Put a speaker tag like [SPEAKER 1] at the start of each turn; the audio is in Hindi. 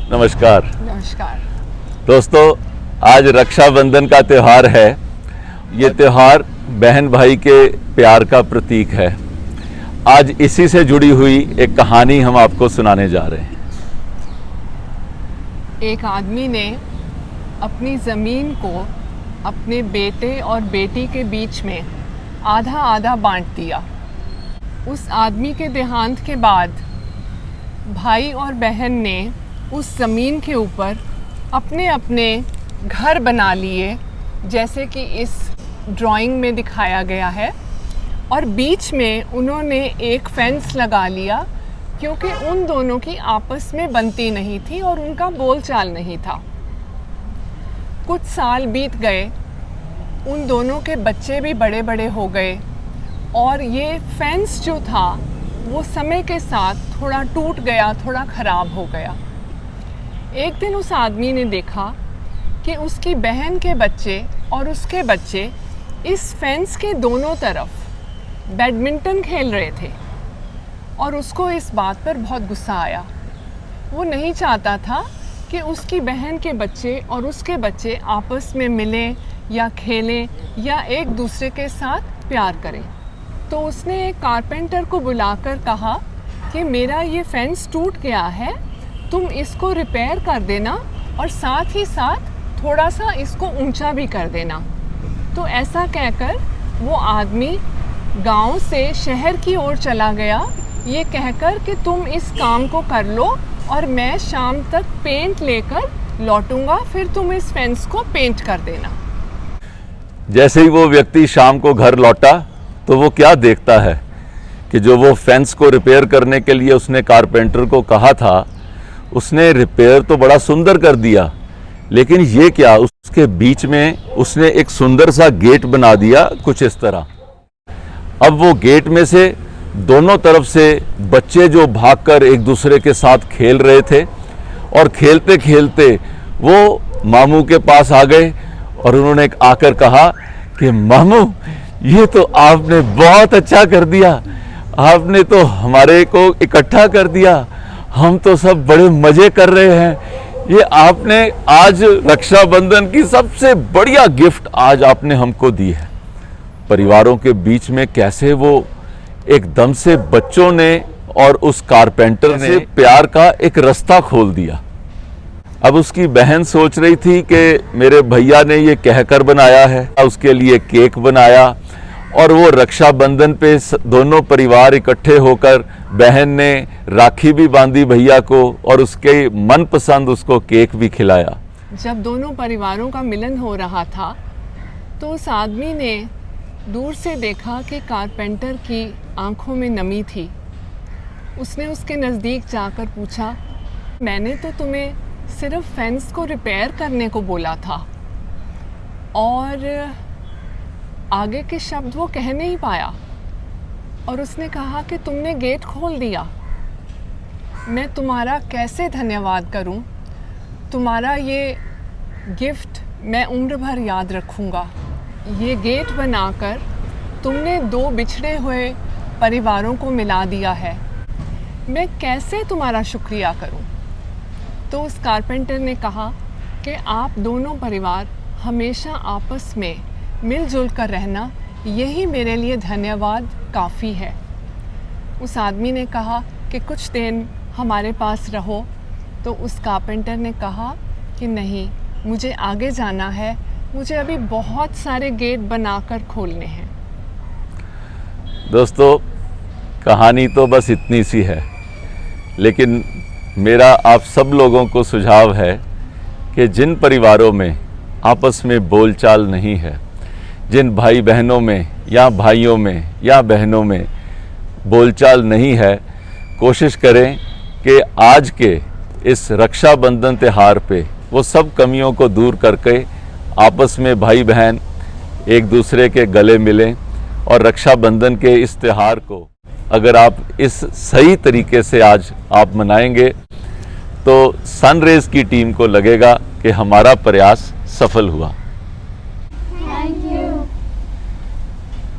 [SPEAKER 1] नमस्कार।
[SPEAKER 2] नमस्कार
[SPEAKER 1] दोस्तों, आज रक्षाबंधन का त्यौहार है। ये त्यौहार बहन भाई के प्यार का प्रतीक है। आज इसी से जुड़ी हुई एक कहानी हम आपको सुनाने जा रहे हैं।
[SPEAKER 2] एक आदमी ने अपनी ज़मीन को अपने बेटे और बेटी के बीच में आधा आधा बांट दिया। उस आदमी के देहांत के बाद भाई और बहन ने उस ज़मीन के ऊपर अपने अपने घर बना लिए, जैसे कि इस ड्राइंग में दिखाया गया है, और बीच में उन्होंने एक फेंस लगा लिया क्योंकि उन दोनों की आपस में बनती नहीं थी और उनका बोलचाल नहीं था। कुछ साल बीत गए, उन दोनों के बच्चे भी बड़े बड़े हो गए और ये फेंस जो था वो समय के साथ थोड़ा टूट गया, थोड़ा ख़राब हो गया। एक दिन उस आदमी ने देखा कि उसकी बहन के बच्चे और उसके बच्चे इस फेंस के दोनों तरफ बैडमिंटन खेल रहे थे और उसको इस बात पर बहुत गुस्सा आया। वो नहीं चाहता था कि उसकी बहन के बच्चे और उसके बच्चे आपस में मिलें या खेलें या एक दूसरे के साथ प्यार करें। तो उसने एक कारपेंटर को बुलाकर कहा कि मेरा ये फेंस टूट गया है, तुम इसको रिपेयर कर देना और साथ ही साथ थोड़ा सा इसको ऊंचा भी कर देना। तो ऐसा कहकर वो आदमी गांव से शहर की ओर चला गया, ये कहकर कि तुम इस काम को कर लो और मैं शाम तक पेंट लेकर लौटूंगा, फिर तुम इस फेंस को पेंट कर देना।
[SPEAKER 1] जैसे ही वो व्यक्ति शाम को घर लौटा तो वो क्या देखता है कि जो वो फेंस को रिपेयर करने के लिए उसने कारपेंटर को कहा था, उसने रिपेयर तो बड़ा सुंदर कर दिया, लेकिन ये क्या, उसके बीच में उसने एक सुंदर सा गेट बना दिया कुछ इस तरह। अब वो गेट में से दोनों तरफ से बच्चे जो भागकर एक दूसरे के साथ खेल रहे थे और खेलते खेलते वो मामू के पास आ गए और उन्होंने आकर कहा कि मामू, ये तो आपने बहुत अच्छा कर दिया, आपने तो हमारे को इकट्ठा कर दिया, हम तो सब बड़े मजे कर रहे हैं। ये आपने आज रक्षाबंधन की सबसे बढ़िया गिफ्ट आज आपने हमको दी है। परिवारों के बीच में कैसे वो एकदम से बच्चों ने और उस कारपेंटर ने प्यार का एक रास्ता खोल दिया। अब उसकी बहन सोच रही थी कि मेरे भैया ने ये कहकर बनाया है, उसके लिए केक बनाया और वो रक्षाबंधन पे दोनों परिवार इकट्ठे होकर बहन ने राखी भी बांधी भैया को और उसके मनपसंद उसको केक भी खिलाया।
[SPEAKER 2] जब दोनों परिवारों का मिलन हो रहा था तो उस आदमी ने दूर से देखा कि कारपेंटर की आंखों में नमी थी। उसने उसके नज़दीक जाकर पूछा, मैंने तो तुम्हें सिर्फ फेंस को रिपेयर करने को बोला था, और आगे के शब्द वो कह नहीं पाया और उसने कहा कि तुमने गेट खोल दिया। मैं तुम्हारा कैसे धन्यवाद करूं? तुम्हारा ये गिफ्ट मैं उम्र भर याद रखूंगा। ये गेट बनाकर तुमने दो बिछड़े हुए परिवारों को मिला दिया है, मैं कैसे तुम्हारा शुक्रिया करूं? तो उस कारपेंटर ने कहा कि आप दोनों परिवार हमेशा आपस में मिलजुल कर रहना, यही मेरे लिए धन्यवाद काफ़ी है। उस आदमी ने कहा कि कुछ दिन हमारे पास रहो। तो उस कारपेंटर ने कहा कि नहीं, मुझे आगे जाना है, मुझे अभी बहुत सारे गेट बनाकर खोलने हैं।
[SPEAKER 1] दोस्तों, कहानी तो बस इतनी सी है, लेकिन मेरा आप सब लोगों को सुझाव है कि जिन परिवारों में आपस में बोलचाल नहीं है, जिन भाई बहनों में या भाइयों में या बहनों में बोलचाल नहीं है, कोशिश करें कि आज के इस रक्षाबंधन त्यौहार पे वो सब कमियों को दूर करके आपस में भाई बहन एक दूसरे के गले मिलें और रक्षाबंधन के इस त्यौहार को अगर आप इस सही तरीके से आज आप मनाएंगे तो सनरेज की टीम को लगेगा कि हमारा प्रयास सफल हुआ।